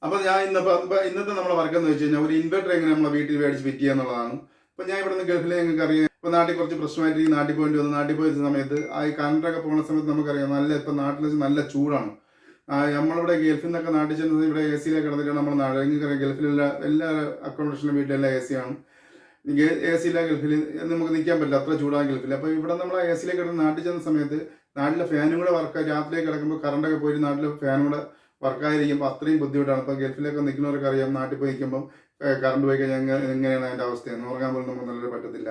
അപ്പോൾ ഞാൻ ഇന്നത്തെ നമ്മളെ വർക്ക് എന്ന് വെച്ച് കഴിഞ്ഞാൽ ഒരു ഇൻവെർട്ടർ എങ്ങനെ നമ്മളെ വീട്ടിൽ മേടിച്ച് ഫിറ്റ് ചെയ്യുക എന്നുള്ളതാണ്. അപ്പോൾ ഞാൻ ഇവിടെ നിന്ന് ഗൾഫിൽ നിങ്ങൾക്ക് അറിയാം, ഇപ്പോൾ നാട്ടിൽ കുറച്ച് പ്രശ്നമായിട്ട് ഈ നാട്ടിൽ പോയിട്ട് വന്ന് നാട്ടിൽ പോയ സമയത്ത് ആ ഈ കറണ്ടൊക്കെ പോകുന്ന സമയത്ത് നമുക്കറിയാം ഇപ്പം നാട്ടിൽ വെച്ച് നല്ല ചൂടാണ്. നമ്മളിവിടെ ഗൾഫിൽ നിന്നൊക്കെ നാട്ടിൽ ചെന്ന് ഇവിടെ എ സിയിലൊക്കെ കിടന്നിട്ടാണ് നമ്മൾ നാട്. നിങ്ങൾക്കറിയാം ഗൾഫിലുള്ള എല്ലാ അക്കോമഡേഷനും വീട്ടിലെല്ലാം എ സി ആണ്. എ സിയില്ല ഗൾഫിൽ നമുക്ക് നിൽക്കാൻ പറ്റില്ല, അത്ര ചൂടാണ് ഗൾഫിൽ. അപ്പോൾ ഇവിടെ നമ്മൾ എ സിയിലേക്ക് കിടന്ന് നാട്ടിൽ ചെന്ന സമയത്ത് നാട്ടിലെ ഫാനും കൂടെ വർക്ക് രാത്രിയിലേക്ക് കിടക്കുമ്പോൾ കറണ്ടൊക്കെ പോയിട്ട് നാട്ടിലെ ഫാനും കൂടെ വർക്കായിരിക്കുമ്പോൾ അത്രയും ബുദ്ധിമുട്ടാണ്. ഇപ്പോൾ ഗൾഫിലൊക്കെ നിൽക്കുന്നവർക്ക് അറിയാം, നാട്ടിൽ പോയി നിൽക്കുമ്പോൾ കറണ്ട് പോയി കഴിഞ്ഞാൽ എങ്ങനെയാണ് അതിൻ്റെ അവസ്ഥയെന്ന് ഉറങ്ങാൻ പോലും നമുക്ക് നല്ലൊരു പറ്റത്തില്ല.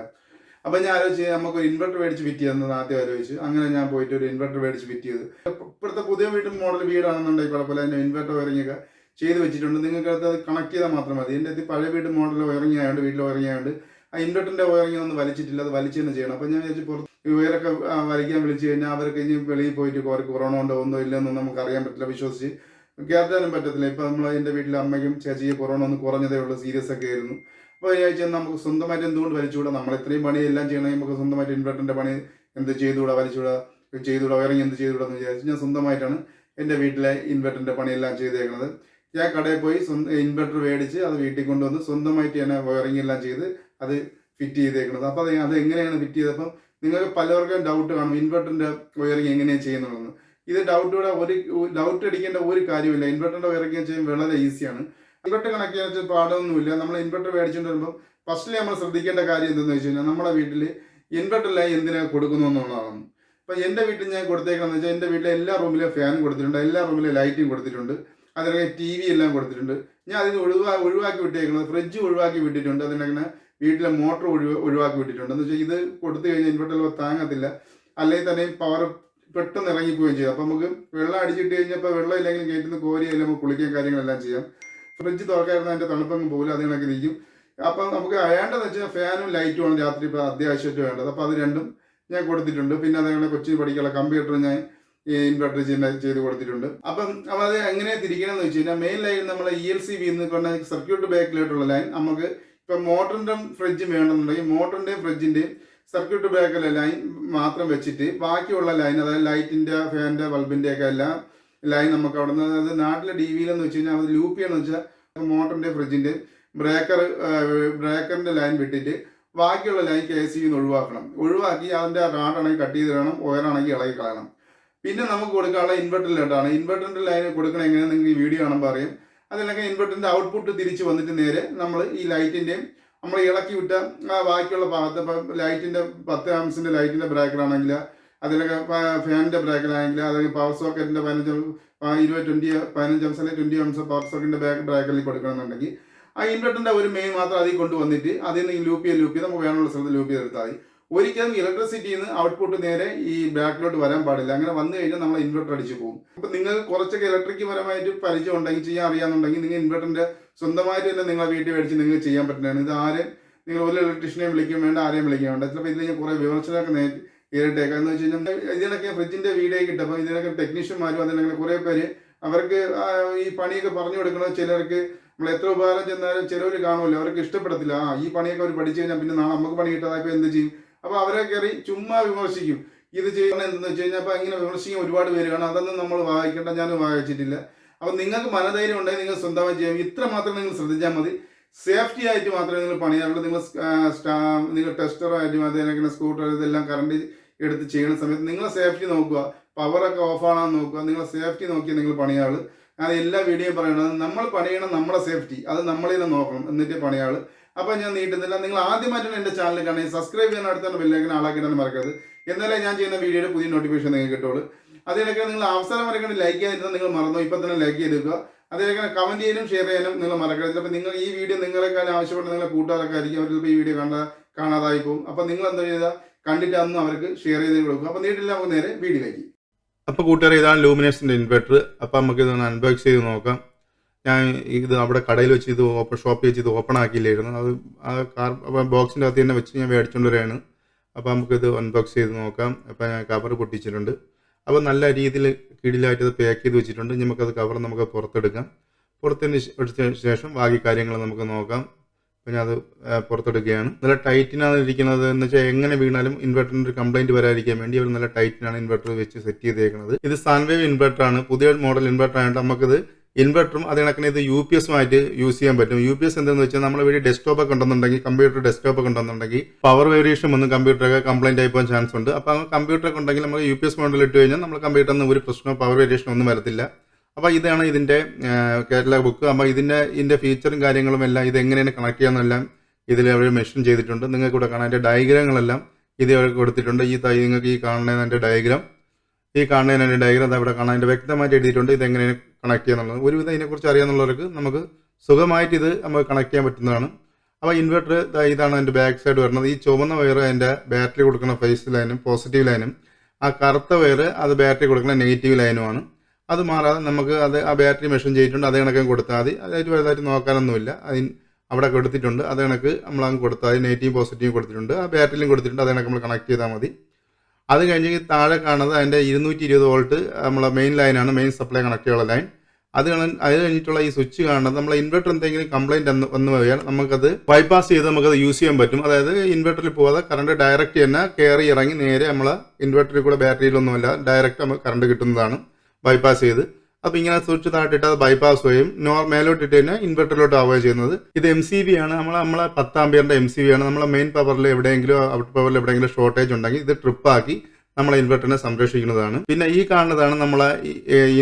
അപ്പം ഞാൻ ആലോചിച്ച് നമുക്കൊരു ഇൻവെർട്ടർ മേടിച്ച് ഫിറ്റ് ചെയ്യുന്നത് ആദ്യം ആലോചിച്ച് അങ്ങനെ ഞാൻ പോയിട്ട് ഒരു ഇൻവെർട്ടർ മേടിച്ച് ഫിറ്റ് ചെയ്ത്. ഇപ്പോഴത്തെ പുതിയ മോഡൽ വീടാണെന്നുണ്ടെങ്കിൽ കുഴപ്പമില്ല, അതിൻ്റെ ഇൻവെർട്ടർ വയറിങ്ങൊക്കെ ചെയ്ത് വെച്ചിട്ടുണ്ട്. നിങ്ങൾക്ക് അത് കണക്ട് ചെയ്താൽ മാത്രം മതി. എൻ്റെ അടുത്ത് പഴയ മോഡൽ വയറിങ് ആയതുകൊണ്ട് വീട്ടിൽ വയറിങ് ആയതുകൊണ്ട് ആ ഇൻവെർട്ടറിൻ്റെ വയറിങ് ഒന്നും വലിച്ചിട്ടില്ല, അത് വലിച്ച് തന്നെ ചെയ്യണം. അപ്പോൾ ഞാൻ വിചാരിച്ചു പുറത്ത് വയറൊക്കെ വലിക്കാൻ വിളിച്ച് കഴിഞ്ഞാൽ അവർക്ക് ഇനി വെളിയിൽ പോയിട്ട് കൊറോണ ഉണ്ടോ ഒന്നോ ഇല്ലെന്നൊന്നും നമുക്ക് അറിയാൻ പറ്റില്ല, വിശ്വസിച്ച് കയറ്റാനും പറ്റത്തില്ല. ഇപ്പം നമ്മൾ എൻ്റെ വീട്ടിലെ അമ്മയ്ക്കും ചേച്ചിക്ക് കൊറോണ ഒന്ന് കുറഞ്ഞതേ ഉള്ളൂ, സീരിയസ് ഒക്കെ ആയിരുന്നു. അപ്പോൾ വിചാരിച്ചാൽ നമുക്ക് സ്വന്തമായിട്ട് എന്തുകൊണ്ട് വലിച്ചുകൂടാ, നമ്മൾ ഇത്രയും പണി എല്ലാം ചെയ്യണമെങ്കിൽ നമുക്ക് സ്വന്തമായിട്ട് ഇൻവെർട്ടറിൻ്റെ പണി എന്ത് ചെയ്തുകൂടാ, ചെയ്തുകൂടാ വയറിങ് എന്ത് ചെയ്തുകൂടാന്ന് വിചാരിച്ചു ഞാൻ സ്വന്തമായിട്ടാണ് എൻ്റെ വീട്ടിലെ ഇൻവെർട്ടറിൻ്റെ പണിയെല്ലാം ചെയ്തേക്കുന്നത്. ഞാൻ കടയിൽ പോയി ഇൻവെർട്ടർ മേടിച്ച് അത് വീട്ടിൽ കൊണ്ടുവന്ന് സ്വന്തമായിട്ട് തന്നെ വയറിങ് എല്ലാം ചെയ്ത് അത് ഫിറ്റ് ചെയ്തേക്കുന്നത്. അപ്പോൾ അത് എങ്ങനെയാണ് ഫിറ്റ് ചെയ്തപ്പം നിങ്ങൾക്ക് പലർക്കും ഡൗട്ട് കാണും ഇൻവെർട്ടറിൻ്റെ വയറിങ് എങ്ങനെയാണ് ചെയ്യുന്നുള്ളതെന്ന്. ഇത് ഡൗട്ട് അടിക്കേണ്ട ഒരു കാര്യമില്ല. ഇൻവെർട്ടറിൻ്റെ വയറിങ് ചെയ്യുമ്പോൾ വളരെ ഈസിയാണ്. ഇൻവെർട്ടർ കണക്ട് ചെയ്യാൻ വെച്ചാൽ പാടൊന്നുമില്ല. നമ്മൾ ഇൻവെർട്ടർ മേടിച്ചുകൊണ്ട് വരുമ്പോൾ ഫസ്റ്റിൽ നമ്മൾ ശ്രദ്ധിക്കേണ്ട കാര്യം എന്തെന്ന് വെച്ച് കഴിഞ്ഞാൽ നമ്മുടെ വീട്ടിൽ ഇൻവെർട്ടർ ലൈൻ എന്തിനാണ് കൊടുക്കുന്നു എന്നുള്ളതാണ്. അപ്പോൾ എൻ്റെ വീട്ടിൽ ഞാൻ കൊടുത്തേക്കണമെന്ന് വെച്ചാൽ എൻ്റെ വീട്ടിലെ എല്ലാ റൂമിലും ഫാൻ കൊടുത്തിട്ടുണ്ട്, എല്ലാ റൂമിലും ലൈറ്റും കൊടുത്തിട്ടുണ്ട്, അതിനൊക്കെ TV എല്ലാം കൊടുത്തിട്ടുണ്ട്. ഞാൻ അതിന് ഒഴിവാക്കി വിട്ടേക്കുന്നത് ഫ്രിഡ്ജ് ഒഴിവാക്കി വിട്ടിട്ടുണ്ട്, അതിനങ്ങനെ വീട്ടിലെ മോട്ടർ ഒഴിവാക്കി വിട്ടിട്ടുണ്ട്. എന്ന് വെച്ചാൽ ഇത് കൊടുത്തു കഴിഞ്ഞാൽ ഇൻവെർട്ടറിൽ താങ്ങത്തില്ല, അല്ലെങ്കിൽ തന്നെ പവർ പെട്ടെന്ന് ഇറങ്ങിപ്പോവുകയും ചെയ്യും. അപ്പോൾ നമുക്ക് വെള്ളം അടിച്ചിട്ട് കഴിഞ്ഞപ്പോൾ വെള്ളം ഇല്ലെങ്കിലും കയറ്റുന്ന കോരിയെല്ലാം നമുക്ക് കുളിക്കുകയും കാര്യങ്ങളെല്ലാം ചെയ്യാം. ഫ്രിഡ്ജ് തുറക്കായിരുന്ന അതിൻ്റെ തണുപ്പങ്ങ് പോലും അത് കണക്ക് നിൽക്കും. അപ്പം നമുക്ക് വേണ്ടതെന്ന് വെച്ചാൽ ഫാനും ലൈറ്റുമാണ് രാത്രി ഇപ്പോൾ അത്യാവശ്യമായിട്ട് വേണ്ടത്. അപ്പോൾ അത് രണ്ടും ഞാൻ കൊടുത്തിട്ടുണ്ട്. പിന്നെ അതങ്ങനെ കൊച്ചിന് പഠിക്കാനുള്ള കമ്പ്യൂട്ടർ ഞാൻ ഈ ഇൻവെർട്ടർ ചെയ്ത് കൊടുത്തിട്ടുണ്ട്. അപ്പം അത് എങ്ങനെ തിരിക്കണം എന്ന് വെച്ച് കഴിഞ്ഞാൽ മെയിൻ ലൈൻ നമ്മൾ ELCB എന്ന് പറഞ്ഞാൽ സർക്യൂട്ട് ബാക്കിലായിട്ടുള്ള ലൈൻ നമുക്ക് ഇപ്പം മോട്ടറിൻ്റെ ഫ്രിഡ്ജ് വേണമെന്നുണ്ടെങ്കിൽ മോട്ടറിൻ്റെയും ഫ്രിഡ്ജിൻ്റെയും സർക്യൂട്ട് ബ്രേക്കറിലെ ലൈൻ മാത്രം വെച്ചിട്ട് ബാക്കിയുള്ള ലൈൻ, അതായത് ലൈറ്റിൻ്റെ ഫാനിൻ്റെ ബൾബിൻ്റെ ഒക്കെ എല്ലാം ലൈൻ നമുക്ക് അവിടെ നിന്ന്, അത് നാട്ടിലെ DVയിൽ എന്ന് വെച്ച് കഴിഞ്ഞാൽ അത് ലൂപ്പ് ചെയ്യണമെന്ന് വെച്ചാൽ മോട്ടറിൻ്റെ ഫ്രിഡ്ജിൻ്റെ ബ്രേക്കറിൻ്റെ ലൈൻ വിട്ടിട്ട് ബാക്കിയുള്ള ലൈൻ KCB ഒഴിവാക്കി അതിൻ്റെ റാഡാണെങ്കിൽ കട്ട് ചെയ്ത് കളയണം, ഒയറാണെങ്കിൽ ഇളകി കളയണം. പിന്നെ നമുക്ക് കൊടുക്കാനുള്ള ഇൻവെർട്ടറിലോട്ടാണ്. ഇൻവെർട്ടറിൻ്റെ ലൈൻ കൊടുക്കണം എങ്ങനെയാണ് നിങ്ങൾക്ക് ഈ വീഡിയോ കാണുമ്പോൾ അറിയാം. അതിലൊക്കെ ഇൻവെർട്ടറിൻ്റെ ഔട്ട്പുട്ട് തിരിച്ച് വന്നിട്ട് നേരെ നമ്മൾ ഈ ലൈറ്റിൻ്റെയും നമ്മൾ ഇളക്കി വിട്ട ബാക്കിയുള്ള ഭാഗത്ത് ഇപ്പം ലൈറ്റിൻ്റെ 10 ആംസിൻ്റെ ലൈറ്റിൻ്റെ ബ്രേക്കർ ആണെങ്കിൽ, അതിലൊക്കെ ഫാനിൻ്റെ ബ്രേക്കർ ആണെങ്കിൽ, അല്ലെങ്കിൽ പവർ സോക്കറ്റിൻ്റെ 15 ആംസ് അല്ലെങ്കിൽ 20 ആംസ് പവർ സോക്കറ്റിൻ്റെ ബ്രേക്കറിൽ കൊടുക്കണമെന്നുണ്ടെങ്കിൽ ആ ഇൻവെർട്ടറിൻ്റെ ഒരു മെയിൻ മാത്രം അതിൽ കൊണ്ടുവന്നിട്ട് അതിൽ നിന്ന് ലൂപ്പ് ചെയ്ത് നമുക്ക് വേണമെന്നുള്ള സ്ഥലത്ത് ലൂപ്പ് ചെയ്തെടുത്താൽ മതി. ഒരിക്കലും ഇലക്ട്രിസിറ്റിയിൽ നിന്ന് ഔട്ട്പുട്ട് നേരെ ഈ ബാക്കിലോട്ട് വരാൻ പാടില്ല. അങ്ങനെ വന്നു കഴിഞ്ഞാൽ നമ്മൾ ഇൻവെർട്ടർ അടിച്ചു പോകും. അപ്പം നിങ്ങൾക്ക് കുറച്ചൊക്കെ ഇലക്ട്രിക് പരമായിട്ട് പരിചയം ഉണ്ടെങ്കിൽ, ചെയ്യാൻ അറിയാമെന്നുണ്ടെങ്കിൽ നിങ്ങൾ ഇൻവെർട്ടറിൻ്റെ സ്വന്തമായിട്ട് തന്നെ നിങ്ങളെ വീട്ടിൽ മേടിച്ച് നിങ്ങൾക്ക് ചെയ്യാൻ പറ്റുന്നതാണ്. ഇത് നിങ്ങൾ ഒരു ഇലക്ട്രീഷ്യനെയും വിളിക്കും വേണ്ട, ആരെയും വിളിക്കാൻ വേണ്ട. ചിലപ്പോൾ ഇതിൽ ഞാൻ കുറേ വിമർശനമൊക്കെ നേരിട്ടേക്കാം. എന്ന് വെച്ച് കഴിഞ്ഞാൽ ഇതിനൊക്കെ ഫ്രിഡ്ജിൻ്റെ വീഡിയോ കിട്ടുമ്പോൾ ഇതിനൊക്കെ ടെക്നീഷ്യന്മാരും അതിനങ്ങനെ കുറേ പേര് അവർക്ക് ഈ പണിയൊക്കെ പറഞ്ഞു കൊടുക്കണം. ചിലർക്ക് നമ്മൾ എത്ര ഉപകാരം ചെന്നാലും ചിലവർ കാണുമല്ലോ, അവർക്ക് ഇഷ്ടപ്പെടത്തില്ല. ഈ പണിയൊക്കെ അവർ പഠിച്ചു കഴിഞ്ഞാൽ പിന്നെ നാളെ നമുക്ക് പണി കിട്ടാതായപ്പോൾ എന്ത് ചെയ്യും? അപ്പോൾ അവരെ കയറി ചുമ്മാ വിമർശിക്കും. ഇത് ചെയ്യണം എന്തെന്ന് വെച്ച് കഴിഞ്ഞാൽ അപ്പോൾ ഇങ്ങനെ വിമർശിക്കാൻ ഒരുപാട് പേര് കാണും. അതൊന്നും നമ്മൾ വായിക്കേണ്ട, ഞാനും വായിച്ചിട്ടില്ല. അപ്പോൾ നിങ്ങൾക്ക് മനധൈര്യം ഉണ്ടെങ്കിൽ നിങ്ങൾ സ്വന്തമായി ചെയ്യാം. ഇത്ര മാത്രം നിങ്ങൾ ശ്രദ്ധിച്ചാൽ മതി. സേഫ്റ്റി ആയിട്ട് മാത്രമേ നിങ്ങൾ പണിയാറുള്ളൂ. നിങ്ങൾ ടെസ്റ്ററായിട്ടും അതിനൊക്കെ സ്കൂട്ടർ ഇതെല്ലാം കറണ്ട് എടുത്ത് ചെയ്യുന്ന സമയത്ത് നിങ്ങളെ സേഫ്റ്റി നോക്കുക, പവറൊക്കെ ഓഫാണെന്ന് നോക്കുക, നിങ്ങളെ സേഫ്റ്റി നോക്കി നിങ്ങൾ പണിയാള്. ഞാൻ എല്ലാ വീഡിയോയും പറയണത് നമ്മൾ പണിയണം, നമ്മുടെ സേഫ്റ്റി അത് നമ്മളിൽ നോക്കണം, എന്നിട്ട് പണിയാള്. അപ്പോൾ ഞാൻ നീട്ടുന്നില്ല. നിങ്ങൾ ആദ്യമായിട്ടാണ് എൻ്റെ ചാനൽ കാണുന്നത്, സബ്സ്ക്രൈബ് ചെയ്യാൻ അടുത്താണ് ബെല്ലൈക്കൻ ആളാക്കിയിട്ടാണ് മറക്കരുത്. എന്നാലേ ഞാൻ ചെയ്യുന്ന വീഡിയോയുടെ പുതിയ നോട്ടിഫിക്കേഷൻ നിങ്ങൾക്ക് കിട്ടുള്ളൂ. അതിനൊക്കെ നിങ്ങൾ അവസരം വരയ്ക്കണം ലൈക്ക് ചെയ്യാതിരുന്നാൽ നിങ്ങൾ മറന്നോ, ഇപ്പം തന്നെ ലൈക്ക് ചെയ്തേക്കുക. അതിനൊക്കെ കമൻറ്റ് ചെയ്യാനും ഷെയർ ചെയ്യാനും നിങ്ങൾ മറക്കരുത്. ചിലപ്പോൾ നിങ്ങൾ ഈ വീഡിയോ നിങ്ങളെക്കാൾ ആവശ്യപ്പെട്ട് നിങ്ങളെ കൂട്ടുകാരൊക്കെ ആയിരിക്കും, അവർ ചിലപ്പോൾ ഈ വീഡിയോ കാണാതായി പോകും. അപ്പോൾ നിങ്ങൾ എന്താ ചെയ്താൽ കണ്ടിട്ട് അന്ന് അവർക്ക് ഷെയർ ചെയ്ത് കൊടുക്കും. അപ്പോൾ നീട്ടില്ല, നമുക്ക് നേരെ വീഡിയോയിലേക്ക്. അപ്പോൾ കൂട്ടുകാരെ, ഇതാണ് ലൂമിനസിൻ്റെ ഇൻവെർട്ടർ. അപ്പോൾ നമുക്ക് ഇതൊന്ന് അൺബോക്സ് ചെയ്ത് നോക്കാം. ഞാൻ ഇത് അവിടെ കടയിൽ വെച്ച് ഇത് ഷോപ്പ് വെച്ച് ഇത് ഓപ്പൺ ആക്കിയില്ലായിരുന്നു. അത് ബോക്സിൻ്റെ അകത്ത് തന്നെ വെച്ച് ഞാൻ മേടിച്ചുകൊണ്ട് വരികയാണ്. അപ്പോൾ നമുക്കിത് അൺബോക്സ് ചെയ്ത് നോക്കാം. അപ്പോൾ ഞാൻ കവർ പൊട്ടിച്ചിട്ടുണ്ട്. അപ്പോൾ നല്ല രീതിയിൽ കീഴിലായിട്ട് അത് പാക്ക് ചെയ്ത് വെച്ചിട്ടുണ്ട്. നമുക്കത് കവർ നമുക്ക് പുറത്തെടുക്കാം. പുറത്തതിന് ശേഷം ബാക്കി കാര്യങ്ങൾ നമുക്ക് നോക്കാം. അപ്പോൾ ഞാൻ അത് പുറത്തെടുക്കുകയാണ്. നല്ല ടൈറ്റിനാണ് ഇരിക്കുന്നത്. എന്ന് വെച്ചാൽ എങ്ങനെ വീണാലും ഇൻവെർട്ടറിന് ഒരു കംപ്ലൈൻറ്റ് വരാതിരിക്കാൻ വേണ്ടി അവർ നല്ല ടൈറ്റിനാണ് ഇൻവെർട്ടർ വെച്ച് സെറ്റ് ചെയ്തേക്കുന്നത്. ഇത് sinewave ഇൻവെർട്ടർ ആണ്, പുതിയ മോഡൽ ഇൻവെർട്ടർ ആയതുകൊണ്ട് നമുക്കിത് ഇൻവെർട്ടറും അത് കണക്കിന് ഇത് UPS-ഉമായിട്ട് യൂസ് ചെയ്യാൻ പറ്റും. UPS എന്താണെന്ന് വെച്ചാൽ നമ്മുടെ വീട്ടിൽ ഡെസ്ക്ടോപ്പ് ഒക്കെ ഉണ്ടെന്നുണ്ടെങ്കിൽ, കമ്പ്യൂട്ടർ ഡെസ്ക്ടോപ്പ് ഒക്കെ ഉണ്ടെന്നുണ്ടെങ്കിൽ പവർ വേരിയേഷൻ വന്ന് കമ്പ്യൂട്ടറൊക്കെ കംപ്ലൈൻറ്റ് ആയി പോകാൻ ചാൻസ് ഉണ്ട്. അപ്പോൾ കമ്പ്യൂട്ടറൊക്കെ ഉണ്ടെങ്കിൽ നമ്മൾ UPS മോഡൽ ഇട്ട് കഴിഞ്ഞാൽ നമ്മൾ കമ്പ്യൂട്ടറിൽ നിന്ന് ഒരു പ്രശ്നമോ പവർ വേരിയേഷൻ ഒന്നും വരത്തില്ല. അപ്പോൾ ഇതാണ് ഇതിൻ്റെ കാറ്റലോഗ് ബുക്ക്. അപ്പോൾ ഇതിൻ്റെ ഫീച്ചറും കാര്യങ്ങളും എല്ലാം ഇതെങ്ങനെയാണ് കണക്ട് ചെയ്യാമെന്നെല്ലാം ഇതിൽ അവർ മെൻഷൻ ചെയ്തിട്ടുണ്ട്. നിങ്ങൾക്ക് ഇവിടെ കാണാൻ അതിൻ്റെ ഡയഗ്രാമുകളെല്ലാം ഇത് അവർ കൊടുത്തിട്ടുണ്ട്. നിങ്ങൾക്ക് ഈ കാണുന്നതിൻ്റെ ഡയഗ്രാം അത് അവിടെ കാണാൻ അതിൻ്റെ വ്യക്തമായിട്ട് എഴുതിയിട്ടുണ്ട് ഇതെങ്ങനെയാണ് കണക്ട് ചെയ്യാന്നുള്ളത്. ഒരുവിധം ഇതിനെക്കുറിച്ച് അറിയാമെന്നുള്ളവർക്ക് നമുക്ക് സുഖമായിട്ട് ഇത് നമുക്ക് കണക്ട് ചെയ്യാൻ പറ്റുന്നതാണ്. അപ്പോൾ ഇൻവെർട്ടർ ഇതാണ് അതിൻ്റെ ബാക്ക് സൈഡ് വരുന്നത്. ഈ ചുവന്ന വയർ അതിൻ്റെ ബാറ്ററി കൊടുക്കുന്ന ഫേസ് ലൈനും പോസിറ്റീവ് ലൈനും, ആ കറുത്ത വയർ അത് ബാറ്ററി കൊടുക്കുന്ന നെഗറ്റീവ് ലൈനുമാണ്. അത് മാറാതെ നമുക്ക് ആ ബാറ്ററി മെഷീൻ ചെയ്തിട്ടുണ്ട്. അത് കണക്കെ കൊടുത്താൽ മതി. അതായിട്ട് വലുതായിട്ട് നോക്കാനൊന്നുമില്ല. അവിടെ കൊടുത്തിട്ടുണ്ട്. അത് കണക്ക് നമ്മളങ്ങ് കൊടുത്താൽ മതി. നെഗറ്റീവ് പോസിറ്റീവ് കൊടുത്തിട്ടുണ്ട്, ആ ബാറ്ററിയിലും കൊടുത്തിട്ടുണ്ട്. അത് കണക്ക് നമ്മൾ കണക്ട് ചെയ്താൽ മതി. അത് കഴിഞ്ഞ് താഴെ കാണുന്നത് അതിൻ്റെ 220 വോൾട്ട് നമ്മളെ മെയിൻ ലൈനാണ്, മെയിൻ സപ്ലൈ കണക്ട് ചെയ്യാനുള്ള ലൈൻ. അത് കഴിഞ്ഞിട്ടുള്ള ഈ സ്വിച്ച് കാണുന്നത് നമ്മളെ ഇൻവെർട്ടർ എന്തെങ്കിലും കംപ്ലൈൻറ്റ് വന്നു പോയാൽ നമുക്കത് ബൈപ്പാസ് ചെയ്ത് നമുക്കത് യൂസ് ചെയ്യാൻ പറ്റും. അതായത് ഇൻവെർട്ടറിൽ പോകാതെ കറണ്ട് ഡയറക്റ്റ് തന്നെ കയറി ഇറങ്ങി നേരെ നമ്മളെ ഇൻവെർട്ടറിൽ കൂടെ ബാറ്ററിയിലൊന്നുമില്ല, ഡയറക്റ്റ് നമുക്ക് കറണ്ട് കിട്ടുന്നതാണ് ബൈപ്പാസ് ചെയ്ത്. അപ്പോൾ ഇങ്ങനെ സ്വിച്ച് താഴ്ത്തിട്ട് അത് ബൈപ്പാസ് വഴിയും മേലോട്ടിട്ട് തന്നെ ഇൻവെർട്ടറിലോട്ട് ആവുകയാണ് ചെയ്യുന്നത്. ഇത് MCB ആണ്, നമ്മളെ 10 ആമ്പിയറിൻ്റെ MCB ആണ്. നമ്മളെ മെയിൻ പവറിൽ എവിടെയെങ്കിലും ഔട്ട് പവറിൽ എവിടെയെങ്കിലും ഷോർട്ടേജ് ഉണ്ടെങ്കിൽ ഇത് ട്രിപ്പാക്കി നമ്മളെ ഇൻവെർട്ടറിനെ സംരക്ഷിക്കുന്നതാണ്. പിന്നെ ഈ കാണുന്നതാണ് നമ്മളെ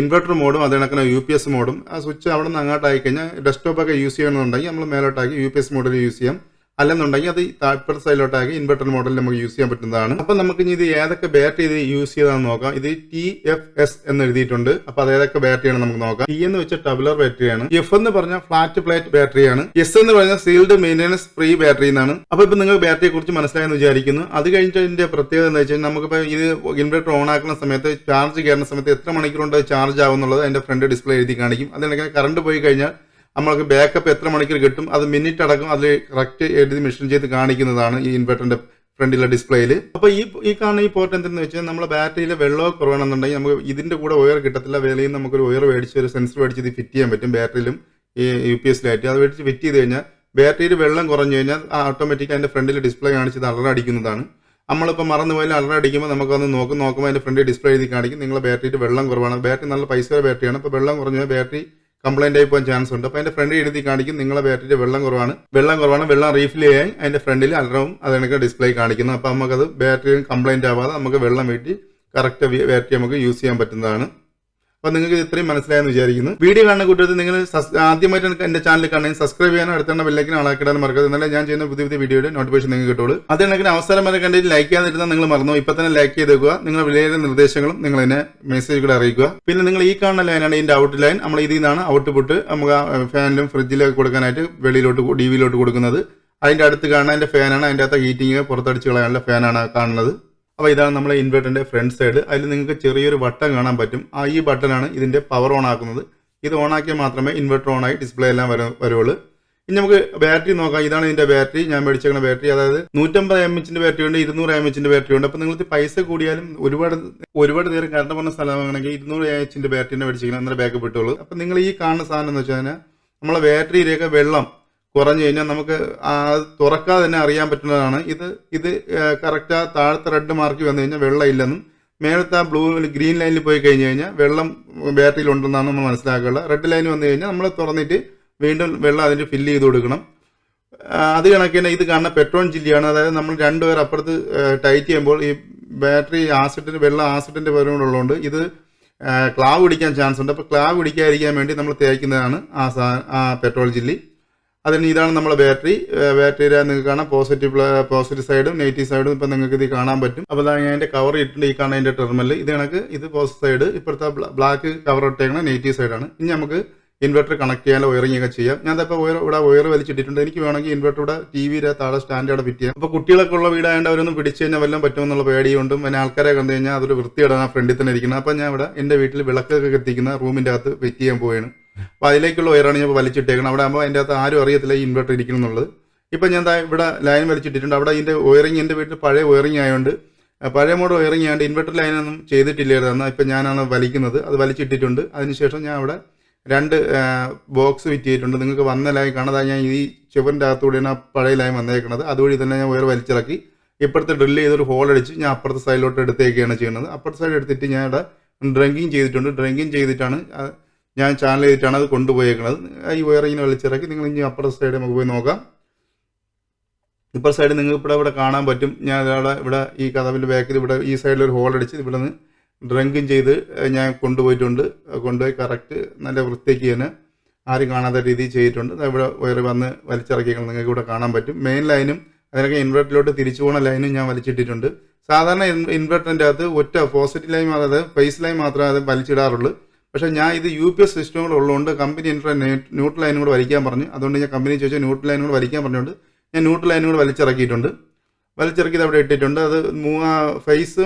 ഇൻവെർട്ടർ മോഡും അത് കണക്കിന് UPS മോഡും. ആ സ്വിച്ച് അവിടെ നിന്ന് അങ്ങോട്ടായി കഴിഞ്ഞാൽ ഡെസ്ക്ടോപ്പൊക്കെ യൂസ് ചെയ്യണമെന്നുണ്ടെങ്കിൽ നമ്മൾ മേലോട്ടാക്കി UPS മോഡൽ യൂസ് ചെയ്യാം. അല്ലെന്നുണ്ടെങ്കിൽ അത് താഴ്പ്പുറ സൈഡിലോട്ടാക്കി ഇൻവെർട്ടർ മോഡലിൽ നമുക്ക് യൂസ് ചെയ്യാൻ പറ്റുന്നതാണ്. അപ്പം നമുക്ക് ഇനി ഇത് ഏതൊക്കെ ബാറ്ററി ഇത് യൂസ് ചെയ്താന്ന് നോക്കാം. ഇത് TFS എന്ന് എഴുതിയിട്ടുണ്ട്. അപ്പോൾ അത് ഏതൊക്കെ ബാറ്ററിയാണ് നമുക്ക് നോക്കാം. T എന്ന് വെച്ചാൽ ടബുലർ ബാറ്ററിയാണ്. F എന്ന് പറഞ്ഞാൽ ഫ്ലാറ്റ് പ്ലേറ്റ് ബാറ്ററിയാണ്. S എന്ന് പറഞ്ഞാൽ സീൽഡ് മെയിൻ്റനൻസ് ഫ്രീ ബാറ്ററി എന്നാണ്. അപ്പോൾ ഇപ്പം നിങ്ങൾ ബാറ്ററിയെ കുറിച്ച് മനസ്സിലായെന്ന് വിചാരിക്കുന്നു. അത് കഴിഞ്ഞിട്ട് ഇതിന്റെ പ്രത്യേകത എന്ന് വെച്ചാൽ നമുക്കിപ്പോൾ ഇത് ഇൻവെർട്ടർ ഓൺ ആക്കുന്ന സമയത്ത് ചാർജ് കയറുന്ന സമയത്ത് എത്ര മണിക്കൂർ കൊണ്ട് ചാർജ് ആവുന്നുള്ളത് അതിന്റെ ഫ്രണ്ട് ഡിസ്പ്ലേ എഴുതി കാണിക്കും. അതിനിടയ്ക്ക് കറണ്ട് പോയി കഴിഞ്ഞാൽ നമ്മൾക്ക് ബാക്കപ്പ് എത്ര മണിക്കൂർ കിട്ടും അത് മിനിറ്റ് അടക്കം അതിൽ കറക്റ്റ് എഴുതി മെഷീൻ ചെയ്ത് കാണിക്കുന്നതാണ് ഈ ഇൻവെർട്ടറിന്റെ ഫ്രണ്ടിലെ ഡിസ്പ്ലേയിൽ. അപ്പോൾ ഈ കാണുന്ന ഈ പോർട്ട് എന്തെന്ന് വെച്ചാൽ നമ്മളെ ബാറ്ററിയിൽ വെള്ളമോ കുറവാണെന്നുണ്ടെങ്കിൽ നമുക്ക് ഇതിന്റെ കൂടെ ഒയർ കിട്ടത്തില്ല. വിലയിൽ നമുക്കൊരു ഒയർ മേടിച്ച് ഒരു സെൻസർ മേടിച്ച് ഇത് ഫിറ്റ് ചെയ്യാൻ പറ്റും ബാറ്ററിയിലും ഈ UPS-ലായിട്ട്. അത് മേടിച്ച് ഫിറ്റ് ചെയ്ത് കഴിഞ്ഞാൽ ബാറ്ററിയിൽ വെള്ളം കുറഞ്ഞു കഴിഞ്ഞാൽ ഓട്ടോമാറ്റിക് അതിന്റെ ഫ്രണ്ടിൽ ഡിസ്പ്ലേ കാണിച്ചത് അലറ അടിക്കുന്നതാണ്. നമ്മളിപ്പോൾ മറന്നു പോയാൽ അലറ അടിക്കുമ്പോൾ നമുക്കൊന്ന് നോക്കുമ്പോൾ അതിന്റെ ഫ്രണ്ടിൽ ഡിസ്പ്ലേ എഴുതി കാണിക്കും നിങ്ങളുടെ ബാറ്ററിയിൽ വെള്ളം കുറവാണ്. ബാറ്ററി നല്ല പൈസയുടെ ബാറ്ററിയാണ്. അപ്പോൾ വെള്ളം കുറഞ്ഞ ബാറ്ററി കംപ്ലൈന്റ് ആയി പോകാൻ ചാൻസ് ഉണ്ട്. അപ്പോൾ അതിന്റെ ഫ്രണ്ടിൽ എഴുതി കാണിക്കും നിങ്ങളെ ബാറ്ററിയുടെ വെള്ളം കുറവാണ്, വെള്ളം റീഫിൽ ചെയ്യാൻ അതിന്റെ ഫ്രണ്ടിൽ അലറവും അതെനിക്ക് ഡിസ്പ്ലേ കാണിക്കുന്നു. അപ്പോൾ നമുക്കത് ബാറ്ററി കംപ്ലൈന്റ് ആവാതെ നമുക്ക് വെള്ളം വീട്ടി കറക്റ്റ് ബാറ്ററി നമുക്ക് യൂസ് ചെയ്യാൻ പറ്റുന്നതാണ്. അപ്പോൾ നിങ്ങൾക്ക് ഇത്രയും മനസ്സിലായെന്ന് വിചാരിക്കുന്നു. വീഡിയോ കാണുന്ന കൂട്ടത്തിൽ നിങ്ങൾ ആദ്യമായിട്ട് എൻ്റെ ചാനൽ കാണുകയും സബ്സ്ക്രൈബ് ചെയ്യാനും അടുത്തുള്ള ബെല്ലൈക്കൻ ആളാക്കിടാനും മറക്കരുത്. എന്നാലേ ഞാൻ ചെയ്യുന്ന പുതിയ വീഡിയോയുടെ നോട്ടിഫിക്കേഷൻ നിങ്ങൾക്ക് കിട്ടുള്ളൂ. അത് കണക്കിന് അവസരം വരെ കണ്ടിട്ട് ലൈക്ക് ചെയ്യാതിരുന്നാൽ നിങ്ങൾ മറന്നു. ഇപ്പം തന്നെ ലൈക്ക് ചെയ്ത് വെക്കുക. നിങ്ങളുടെ വിലയേറിയ നിർദ്ദേശങ്ങളും നിങ്ങൾ എന്നെ മെസ്സേജ് കൂടെ അറിയിക്കുക. പിന്നെ നിങ്ങൾ ഈ കാണുന്ന ലൈനാണ് ഇതിന്റെ ഔട്ട് ലൈൻ. നമ്മൾ ഇതിൽ നിന്നാണ് ഔട്ട്പുട്ട് നമുക്ക് ഫാനിലും ഫ്രിഡ്ജിലൊക്കെ കൊടുക്കാനായിട്ട് വെളിയിലോട്ട് DV-ലോട്ട് കൊടുക്കുന്നത്. അതിന്റെ അടുത്ത് കാണുന്ന അതിന്റെ ഫാനാണ്. അതിൻ്റെ അകത്ത് ഹീറ്റിംഗ് പുറത്തടിച്ച് കളയാനുള്ള ഫാനാണ് കാണുന്നത്. അപ്പോൾ ഇതാണ് നമ്മളെ ഇൻവെർട്ടറിന്റെ ഫ്രണ്ട് സൈഡ്. അതിൽ നിങ്ങൾക്ക് ചെറിയൊരു ബട്ടൺ കാണാൻ പറ്റും. ഈ ബട്ടനാണ് ഇതിന്റെ പവർ ഓൺ ആക്കുന്നത്. ഇത് ഓൺ ആക്കിയാൽ മാത്രമേ ഇൻവെർട്ടർ ഓൺ ആയി ഡിസ്പ്ലേ എല്ലാം വരുള്ളൂ. ഇനി നമുക്ക് ബാറ്ററി നോക്കാം. ഇതാണ് ഇതിന്റെ ബാറ്ററി. ഞാൻ മേടിച്ചേക്കുന്ന ബാറ്ററി. അതായത് 150 mAh ബാറ്ററി ഉണ്ട്, 200 mAh ബാറ്ററി ഉണ്ട്. അപ്പോൾ നിങ്ങൾക്ക് പൈസ കൂടിയാലും ഒരുപാട് നേരം കറണ്ട് പോകുന്ന സ്ഥലമാണെങ്കിൽ 200 mAh ബാറ്ററിനെ മേടിച്ചിരിക്കണം, അന്നേരം ബാക്കപ്പ് കിട്ടുള്ളൂ. അപ്പോൾ നിങ്ങൾ ഈ കാണുന്ന സാധനം എന്ന് വെച്ചാൽ നമ്മളെ ബാറ്ററിയിലേക്ക് വെള്ളം കുറഞ്ഞു കഴിഞ്ഞാൽ നമുക്ക് തുറക്കാതെ തന്നെ അറിയാൻ പറ്റുന്നതാണ്. ഇത് കറക്റ്റ് ആ താഴത്തെ റെഡ് മാർക്ക് വന്നു കഴിഞ്ഞാൽ വെള്ളം ഇല്ലെന്നും മേലത്തെ ആ ഗ്രീൻ ലൈനിൽ പോയി കഴിഞ്ഞ് കഴിഞ്ഞാൽ വെള്ളം ബാറ്ററിയിൽ ഉണ്ടെന്നാണ് നമ്മൾ മനസ്സിലാക്കുക. റെഡ് ലൈൻ വന്നു കഴിഞ്ഞാൽ നമ്മൾ തുറന്നിട്ട് വീണ്ടും വെള്ളം അതിന് ഫില്ല് ചെയ്ത് കൊടുക്കണം. അത് കണക്ക് തന്നെ ഇത് കാണുന്ന പെട്രോൾ ജില്ലിയാണ്. അതായത് നമ്മൾ രണ്ടുപേർ അപ്പുറത്ത് ടൈറ്റ് ചെയ്യുമ്പോൾ ഈ ബാറ്ററി വെള്ളം ആസിഡിന്റെ പരുവമുള്ളതുകൊണ്ട് ഇത് ക്ലാവ് പിടിക്കാൻ ചാൻസ് ഉണ്ട്. അപ്പോൾ ക്ലാവ് പിടിക്കാതിരിക്കാൻ വേണ്ടി നമ്മൾ തേക്കുന്നതാണ് ആ പെട്രോൾ ജില്ലി. ഇതാണ് നമ്മളെ ബാറ്ററിയുടെ നിങ്ങൾക്ക് കാണാം പോസിറ്റീവ് സൈഡും നെഗറ്റീവ് സൈഡും ഇപ്പം നിങ്ങൾക്ക് ഇത് കാണാൻ പറ്റും. അപ്പോൾ ഞാൻ അതിന്റെ കവർ ഇട്ടിട്ടുണ്ട്. ഈ കാണാൻ അതിന്റെ ടെർമിനൽ ഇത് കണക്ക് ഇത് പോസിറ്റീവ് സൈഡ്, ഇപ്പോഴത്തെ ബ്ലാക്ക് കവർ ഇട്ടേക്കണ നെഗറ്റീവ് സൈഡാണ്. ഇനി നമുക്ക് ഇൻവെർട്ടർ കണക്ട് ചെയ്യാൻ വയറിംഗ് ഒക്കെ ചെയ്യാം. ഞാൻ ഇപ്പോൾ വയർ വലിച്ചിട്ടിട്ടുണ്ട്. എനിക്ക് വേണമെങ്കിൽ ഇൻവെർട്ടറുടെ TVയുടെ താഴെ സ്റ്റാൻഡ് അവിടെ ഫിറ്റ് ചെയ്യാം. അപ്പോൾ കുട്ടികളൊക്കെ ഉള്ള വീടായതുകൊണ്ട് അവരൊന്നും പിടിച്ചു കഴിഞ്ഞാൽ വല്ലതും പറ്റുമെന്നുള്ള പേടിയുണ്ടും പിന്നെ ആൾക്കാരെ കണ്ടു കഴിഞ്ഞാൽ അതൊരു വൃത്തിയിടാൻ ഫ്രണ്ടിൽ തന്നെ ഇരിക്കുന്നത്. അപ്പോൾ ഞാൻ ഇവിടെ എൻ്റെ വീട്ടിൽ വിളക്കൊക്കെ കത്തിക്കുന്ന റൂമിൻ്റെ അകത്ത് ഫിറ്റ് ചെയ്യാൻ പോവുകയാണ്. അപ്പോൾ അതിലേക്കുള്ള വയറാണ് ഞാൻ വലിച്ചിട്ടേക്കണം. അവിടെ ആകുമ്പോൾ അതിൻ്റെ അകത്ത് ആരും അറിയത്തില്ല ഈ ഇൻവെർട്ടർ ഇരിക്കണം എന്നുള്ളത്. ഇപ്പം ഞാൻ ഇവിടെ ലൈൻ വലിച്ചിട്ടിട്ടുണ്ട്. അവിടെ ഇതിൻ്റെ വയറിംഗ് എൻ്റെ വീട്ടിൽ പഴയ വയറിംഗ് ആയതുകൊണ്ട് പഴയ മോഡൽ വയറിംഗ് ആയതുകൊണ്ട് ഇൻവെർട്ടർ ലൈനൊന്നും ചെയ്തിട്ടില്ലായിരുന്നു. ഇപ്പം ഞാനാണ് വലിക്കുന്നത്. അത് വലിച്ചിട്ടിട്ടുണ്ട്. അതിനുശേഷം ഞാൻ അവിടെ 2 ബോക്സ് ഫിറ്റ് ചെയ്തിട്ടുണ്ട്. നിങ്ങൾക്ക് വന്ന ലൈൻ കാണാതെ ഞാൻ ഈ ചുവരിൻ്റെ അകത്തൂടെയാണ് പഴയ ലൈൻ വന്നേക്കുന്നത്. അതുവഴി തന്നെ ഞാൻ വയർ വലിച്ചിറക്കി ഇപ്പുറത്തെ ഡ്രില്ല് ചെയ്തൊരു ഹോൾ അടിച്ച് ഞാൻ അപ്പുറത്തെ സൈഡിലോട്ട് എടുത്തേക്കാണ് ചെയ്യുന്നത്. അപ്പുറത്തെ സൈഡ് എടുത്തിട്ട് ഞാൻ ഇവിടെ ഡ്രങ്കിങ് ചെയ്തിട്ടുണ്ട്. ഡ്രങ്കിങ് ചെയ്തിട്ടാണ് ഞാൻ ചാനൽ ചെയ്തിട്ടാണ് അത് കൊണ്ടുപോയേക്കുന്നത്. ഈ വയറിങ്ങിനെ വലിച്ചിറക്കി നിങ്ങൾ ഇനി അപ്പുറ സൈഡ് നമുക്ക് പോയി നോക്കാം. ഇപ്പുറ സൈഡ് നിങ്ങൾക്ക് ഇവിടെ കാണാൻ പറ്റും. ഞാൻ ഇവിടെ ഈ കതവിൻ്റെ ബാക്കിൽ ഇവിടെ ഈ സൈഡിൽ ഒരു ഹോൾ അടിച്ച് ഇവിടെ നിന്ന് ഡ്രങ്കും ചെയ്ത് ഞാൻ കൊണ്ടുപോയിട്ടുണ്ട്. കൊണ്ടുപോയി കറക്റ്റ് നല്ല വൃത്തിക്ക് തന്നെ ആരും കാണാത്ത രീതിയിൽ ചെയ്തിട്ടുണ്ട്. ഇവിടെ വയറ് വന്ന് വലിച്ചിറക്കിയാൽ നിങ്ങൾക്ക് ഇവിടെ കാണാൻ പറ്റും. മെയിൻ ലൈനും അതിനൊക്കെ ഇൻവെർട്ടറിലോട്ട് തിരിച്ചു പോകുന്ന ലൈനും ഞാൻ വലിച്ചിട്ടിട്ടുണ്ട്. സാധാരണ ഇൻവെർട്ടറിൻ്റെ അകത്ത് ഒറ്റ പോസിറ്റീവ് ലൈൻ, അതായത് ഫേസ് ലൈൻ മാത്രമേ അത് വലിച്ചിടാറുള്ളൂ. പക്ഷേ ഞാൻ ഇത് UPS സിസ്റ്റങ്ങൾ ഉള്ളതുകൊണ്ട് കമ്പനി ന്യൂട്രൽ ലൈനും കൂടെ വലിക്കാൻ പറഞ്ഞു. അതുകൊണ്ട് ഞാൻ കമ്പനി ചോദിച്ചാൽ ന്യൂട്രൽ ലൈനും കൂടെ വലിക്കാൻ പറഞ്ഞുകൊണ്ട് ഞാൻ ന്യൂട്രൽ ലൈനും കൂടെ വലിച്ചിറക്കിയിട്ടുണ്ട്. വലിച്ചിറക്കിയത് അവിടെ ഇട്ടിട്ടുണ്ട്. അത് ഫേസ്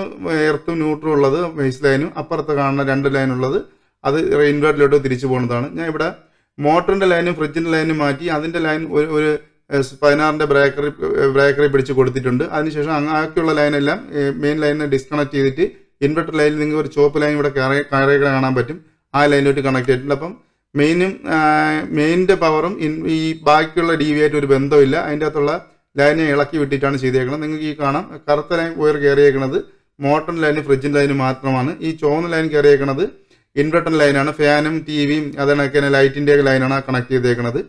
എർത്തും ന്യൂട്രും ഉള്ളത് ഫേസ് ലൈനും, അപ്പുറത്ത് കാണുന്ന 2 ലൈനുള്ളത് അത് ഇൻവെർട്ടറിലോട്ട് തിരിച്ചു പോകുന്നതാണ്. ഞാൻ ഇവിടെ മോട്ടറിൻ്റെ ലൈനും ഫ്രിഡ്ജിൻ്റെ ലൈനും മാറ്റി അതിൻ്റെ ലൈൻ ഒരു 16ൻ്റെ ബ്രേക്കറി പിടിച്ച് കൊടുത്തിട്ടുണ്ട്. അതിനുശേഷം അങ്ങനെയൊക്കെയുള്ള ലൈനെല്ലാം മെയിൻ ലൈനിനെ ഡിസ്കണക്ട് ചെയ്തിട്ട് ഇൻവെർട്ടർ ലൈനിൽ നിങ്ങൾക്ക് ഒരു ചോപ്പ് ലൈൻ ഇവിടെ കയറി കാണാൻ പറ്റും. ആ ലൈനിലോട്ട് കണക്ട് ചെയ്തിട്ടുണ്ട്. അപ്പം മെയിനിൻ്റെ പവറും ഈ ബാക്കിയുള്ള DV ആയിട്ട് ഒരു ബന്ധമില്ല. അതിൻ്റെ അകത്തുള്ള ലൈനെ ഇളക്കി വിട്ടിട്ടാണ് ചെയ്തേക്കുന്നത്. നിങ്ങൾക്ക് ഈ കാണാം കറുത്ത ലൈൻ വയർ കയറിയേക്കുന്നത് മോട്ടർ ലൈനും ഫ്രിഡ്ജിൻ്റെ ലൈനും മാത്രമാണ്. ഈ ചുവന്ന ലൈൻ കയറിയേക്കുന്നത് ഇൻവെർട്ടർ ലൈനാണ്. ഫാനും TVയും അതിനൊക്കെ ലൈറ്റിൻ്റെ ലൈനാണ് കണക്ട് ചെയ്തേക്കുന്നത്.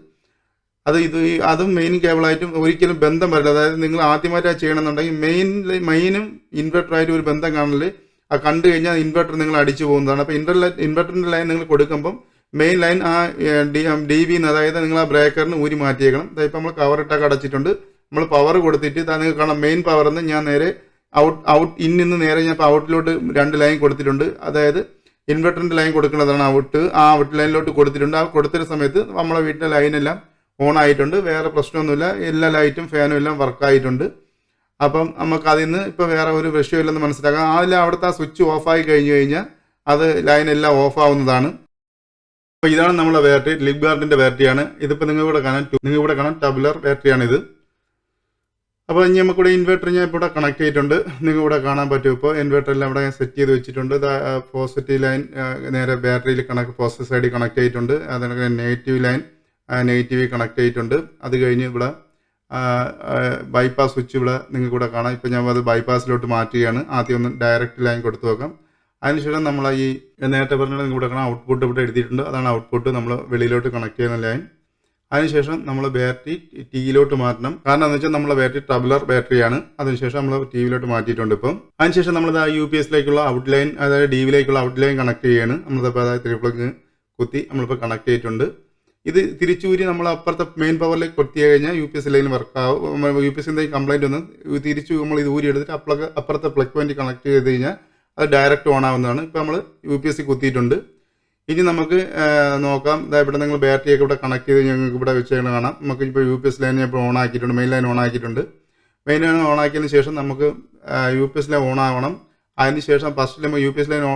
അതും മെയിൻ കേബിളായിട്ടും ഒരിക്കലും ബന്ധം വരില്ല. അതായത് നിങ്ങൾ ആദ്യമായിട്ട് ചെയ്യണമെന്നുണ്ടെങ്കിൽ മെയിനും ഇൻവെർട്ടറായിട്ട് ഒരു ബന്ധം കാണല് ആ കണ്ടു കഴിഞ്ഞാൽ ഇൻവെർട്ടർ നിങ്ങൾ അടിച്ചു പോകുന്നതാണ്. അപ്പോൾ ഇൻവെർട്ടറിൻ്റെ ലൈൻ നിങ്ങൾ കൊടുക്കുമ്പം മെയിൻ ലൈൻ ആ DV അതായത് നിങ്ങൾ ആ ബ്രേക്കറിന് ഊരി മാറ്റിയേക്കണം. ഇപ്പം നമ്മൾ കവറിട്ടൊക്കെ അടച്ചിട്ടുണ്ട്. നമ്മൾ പവർ കൊടുത്തിട്ട് നിങ്ങൾക്ക് കാണാം മെയിൻ പവറിൽ നിന്ന് ഞാൻ നേരെ ഇന്നിന്ന് നേരെ ഞാൻ ഇപ്പോൾ ഔട്ടിലോട്ട് 2 ലൈൻ കൊടുത്തിട്ടുണ്ട്. അതായത് ഇൻവെർട്ടറിൻ്റെ ലൈൻ കൊടുക്കുന്നതാണ് ആ ഔട്ട് ലൈനിലോട്ട് കൊടുത്തിട്ടുണ്ട്. ആ കൊടുത്തിരുന്ന സമയത്ത് നമ്മളെ വീട്ടിലെ ലൈനെല്ലാം ഓൺ ആയിട്ടുണ്ട്. വേറെ പ്രശ്നമൊന്നുമില്ല. എല്ലാ ലൈറ്റും ഫാനും എല്ലാം വർക്കായിട്ടുണ്ട്. അപ്പം നമുക്ക് അതിൽ നിന്ന് ഇപ്പോൾ വേറെ ഒരു വിഷയമില്ലെന്ന് മനസ്സിലാക്കാം. അവിടുത്തെ ആ സ്വിച്ച് ഓഫായി കഴിഞ്ഞാൽ അത് ലൈനെല്ലാം ഓഫാവുന്നതാണ്. അപ്പോൾ ഇതാണ് നമ്മളെ ബാറ്ററി, ലിപ് ഗാർഡിൻ്റെ ബാറ്ററിയാണ്. ഇതിപ്പോൾ നിങ്ങളിവിടെ കാണാൻ ടബുലർ ബാറ്ററിയാണിത്. അപ്പോൾ ഇനി നമുക്കിവിടെ ഇൻവെർട്ടർ ഞാൻ ഇപ്പോൾ ഇവിടെ കണക്ട് ചെയ്തിട്ടുണ്ട്. നിങ്ങളിവിടെ കാണാൻ പറ്റും. ഇപ്പോൾ ഇൻവെർട്ടറെല്ലാം ഇവിടെ സെറ്റ് ചെയ്ത് വെച്ചിട്ടുണ്ട്. പോസിറ്റീവ് ലൈൻ നേരെ ബാറ്ററിയിൽ പോസിറ്റീവ് സൈഡിൽ കണക്ട് ചെയ്തിട്ടുണ്ട്. അതിനൊക്കെ നെഗറ്റീവ് ലൈൻ നെഗറ്റീവ് കണക്ട് ചെയ്തിട്ടുണ്ട്. അത് കഴിഞ്ഞ് ഇവിടെ ബൈപ്പാസ് സ്വിച്ച് ഇവിടെ നിങ്ങൾക്ക് ഇവിടെ കാണാം. ഇപ്പോൾ ഞാൻ അത് ബൈപ്പാസിലോട്ട് മാറ്റുകയാണ്. ആദ്യം ഒന്ന് ഡയറക്റ്റ് ലൈൻ കൊടുത്തു വെക്കാം. അതിനുശേഷം നമ്മൾ ഈ നേരത്തെ പറഞ്ഞത് നിങ്ങൾക്ക് ഇവിടെ കാണാം ഔട്ട്പുട്ട് ഇവിടെ എഴുതിയിട്ടുണ്ട്. അതാണ് ഔട്ട്പുട്ട് നമ്മൾ വെളിയിലോട്ട് കണക്ട് ചെയ്യുന്ന ലൈൻ. അതിനുശേഷം നമ്മൾ ബാറ്ററി TVയിലോട്ട് മാറ്റണം. കാരണം എന്ന് വെച്ചാൽ നമ്മളെ ബാറ്ററി ടബുലർ ബാറ്ററിയാണ്. അതിനുശേഷം നമ്മൾ TVയിലോട്ട് മാറ്റിയിട്ടുണ്ട്. ഇപ്പം അതിനുശേഷം നമ്മൾ UPSലേക്കുള്ള ഔട്ട് ലൈൻ, അതായത് DVയിലേക്കുള്ള ഔട്ട് ലൈൻ കണക്ട് ചെയ്യാണ്. നമ്മളിപ്പോൾ അതായത് 3 പ്ലഗ് കുത്തി നമ്മളിപ്പോൾ കണക്ട് ചെയ്തിട്ടുണ്ട്. ഇത് തിരിച്ചൂരി നമ്മൾ അപ്പുറത്തെ മെയിൻ പവറിലേക്ക് കൊത്തി കഴിഞ്ഞാൽ UPS ലൈൻ വർക്കാവും. UPSൻ്റെ കംപ്ലൈൻറ്റ് ഒന്ന് തിരിച്ചു നമ്മൾ ഇത് ഊരി എടുത്തിട്ട് അപ്പുറത്തെ പ്ലഗ് പോയിന്റ് കണക്ട് ചെയ്ത് കഴിഞ്ഞാൽ അത് ഡയറക്റ്റ് ഓൺ ആവുന്നതാണ്. ഇപ്പോൾ നമ്മൾ UPS കുത്തിയിട്ടുണ്ട്. ഇനി നമുക്ക് നോക്കാം. ഇവിടെ നിങ്ങൾ ബാറ്ററിയൊക്കെ ഇവിടെ കണക്ട് ചെയ്ത് ഞങ്ങൾക്ക് ഇവിടെ വെച്ച് കാണാം. നമുക്ക് ഇപ്പോൾ UPS ലൈൻ ഇപ്പോൾ ഓൺ ആക്കിയിട്ടുണ്ട്. മെയിൻ ലൈൻ ഓൺ ആക്കിയിട്ടുണ്ട്. മെയിൻ ലൈൻ ഓൺ ആക്കിയതിന് ശേഷം നമുക്ക് UPS ലൈൻ ഓൺ ആവണം. അതിന് ശേഷം ഫസ്റ്റ് നമ്മൾ UPS ലൈൻ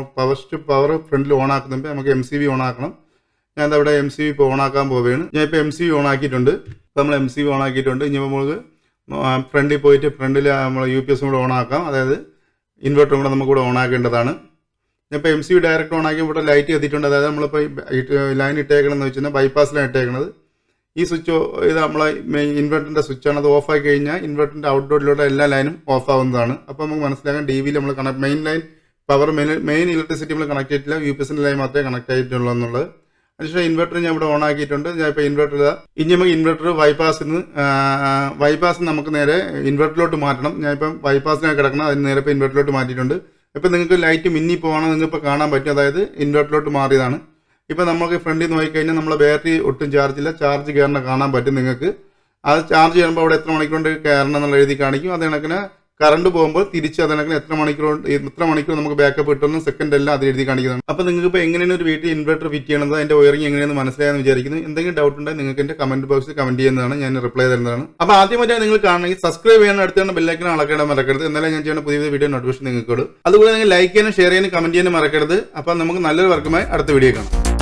പവർ ഫ്രണ്ടിൽ ഓൺ ആക്കുന്നുമ്പോൾ നമുക്ക് MCB ഓൺ ആക്കണം. ഞാൻ ഇവിടെ MCB ഇപ്പോൾ ഓൺ ആക്കാൻ പോവുകയാണ്. ഞാൻ ഇപ്പോൾ MCB ഓൺ ആക്കിയിട്ടുണ്ട്. ഇപ്പോൾ നമ്മൾ MCB ഓൺ ആക്കിയിട്ടുണ്ട്. ഇനി നമുക്ക് ഫ്രണ്ടിൽ പോയിട്ട് ഫ്രണ്ടിൽ നമ്മൾ UPS കൂടെ ഓൺ ആക്കാം. അതായത് ഇൻവെർട്ടറും കൂടെ നമുക്കിവിടെ ഓൺ ആക്കേണ്ടതാണ്. ഞാൻ ഇപ്പോൾ MCB ഡയറക്റ്റ് ഓൺ ആക്കി ഇവിടെ ലൈറ്റ് എത്തിയിട്ടുണ്ട്. അതായത് നമ്മളിപ്പോൾ ലൈൻ ഇട്ടേക്കണമെന്ന് വെച്ചാൽ ബൈപ്പാസിലാണ് ഇട്ടേക്കുന്നത്. ഈ സ്വിച്ച് ഇത് നമ്മളെ ഇൻവെർട്ടറിൻ്റെ സ്വിച്ചാണ്. അത് ഓഫായി കഴിഞ്ഞാൽ ഇൻവെർട്ടറിൻ്റെ ഔട്ട്ഡോറിലുള്ള എല്ലാ ലൈനും ഓഫ് ആവുന്നതാണ്. അപ്പോൾ നമുക്ക് മനസ്സിലാക്കാൻ DVയിൽ നമ്മൾ main line power main electricity നമ്മൾ കണക്ട് ചെയ്തിട്ടില്ല. UPSൻ്റെ ലൈൻ മാത്രമേ കണക്ട് ആയിട്ടുള്ളൂ എന്നുള്ളത്. അതിനുശേഷം ഇൻവെർട്ടർ ഞാൻ ഇവിടെ ഓൺ ആക്കിയിട്ടുണ്ട്. ഞാൻ ഇപ്പോൾ ഇൻവെർട്ടർ ഇനി നമുക്ക് ഇൻവെർട്ടർ ബൈപ്പാസിന് നമുക്ക് നേരെ ഇൻവെർട്ടറിലോട്ട് മാറ്റണം. ഞാൻ ഇപ്പം ബൈപ്പാസിനാണ് കിടക്കണം. അതിന് നേരെ ഇപ്പോൾ ഇൻവെർട്ടറിലോട്ട് മാറ്റിയിട്ടുണ്ട്. ഇപ്പം നിങ്ങൾക്ക് ലൈറ്റ് മിന്നി പോകണം നിങ്ങളിപ്പോൾ കാണാൻ പറ്റും. അതായത് ഇൻവെർട്ടറിലോട്ട് മാറിയതാണ്. ഇപ്പോൾ നമുക്ക് ഫ്രണ്ടിൽ നോക്കിക്കഴിഞ്ഞാൽ നമ്മളെ ബാറ്ററി ഒട്ടും ചാർജില്ല. ചാർജ് കയറണം കാണാൻ പറ്റും നിങ്ങൾക്ക്. അത് ചാർജ് ചെയ്യുമ്പോൾ അവിടെ എത്ര മണിക്കൂർ കൊണ്ട് കയറണം എന്നുള്ള എഴുതി കാണിക്കും. അത് കണക്കിന് കറണ്ട് പോകുമ്പോൾ തിരിച്ച് അത് കണക്കിന് എത്ര മണിക്കൂർ നമുക്ക് ബാക്കപ്പ് കിട്ടുന്ന സെക്കൻഡ് എല്ലാം അത് എഴുതി കാണിക്കുന്നതാണ്. അപ്പോൾ നിങ്ങൾക്ക് ഇപ്പോൾ എങ്ങനെയാണ് ഒരു വീട്ടിൽ ഇൻവെർട്ടർ ഫിറ്റ് ചെയ്യണത്, അതിൻ്റെ വയറിംഗ് എങ്ങനെയാണെന്ന് മനസ്സിലായെന്ന് വിചാരിക്കുന്നു. എന്തെങ്കിലും ഡൗട്ട് ഉണ്ടെങ്കിൽ നിങ്ങൾക്ക് എൻ്റെ കമന്റ് ബോക്സിൽ കമന്റ് ചെയ്യുന്നതാണ്. ഞാൻ റിപ്ലൈ തരുന്നതാണ്. അപ്പോൾ ആദ്യമായിട്ട് നിങ്ങൾ കാണണമെങ്കിൽ സബ്സ്ക്രൈബ് ചെയ്യാൻ അടുത്താണ് ബെല്ലൈക്കൻ അളക്കേണ്ട മറക്കരുത്. എന്നാലും ഞാൻ ചെയ്യുന്ന പുതിയ വീഡിയോ നോട്ടിഫിക്കേഷൻ നിങ്ങൾക്ക്. അതുപോലെ നിങ്ങൾ ലൈക്ക് ചെയ്യാനും ഷെയർ ചെയ്യാനും കമന്റ് ചെയ്യാനും മറക്കരുത്. അപ്പോൾ നമുക്ക് നല്ലൊരു വർക്കുമായി അടുത്ത വീഡിയോ കാണാം.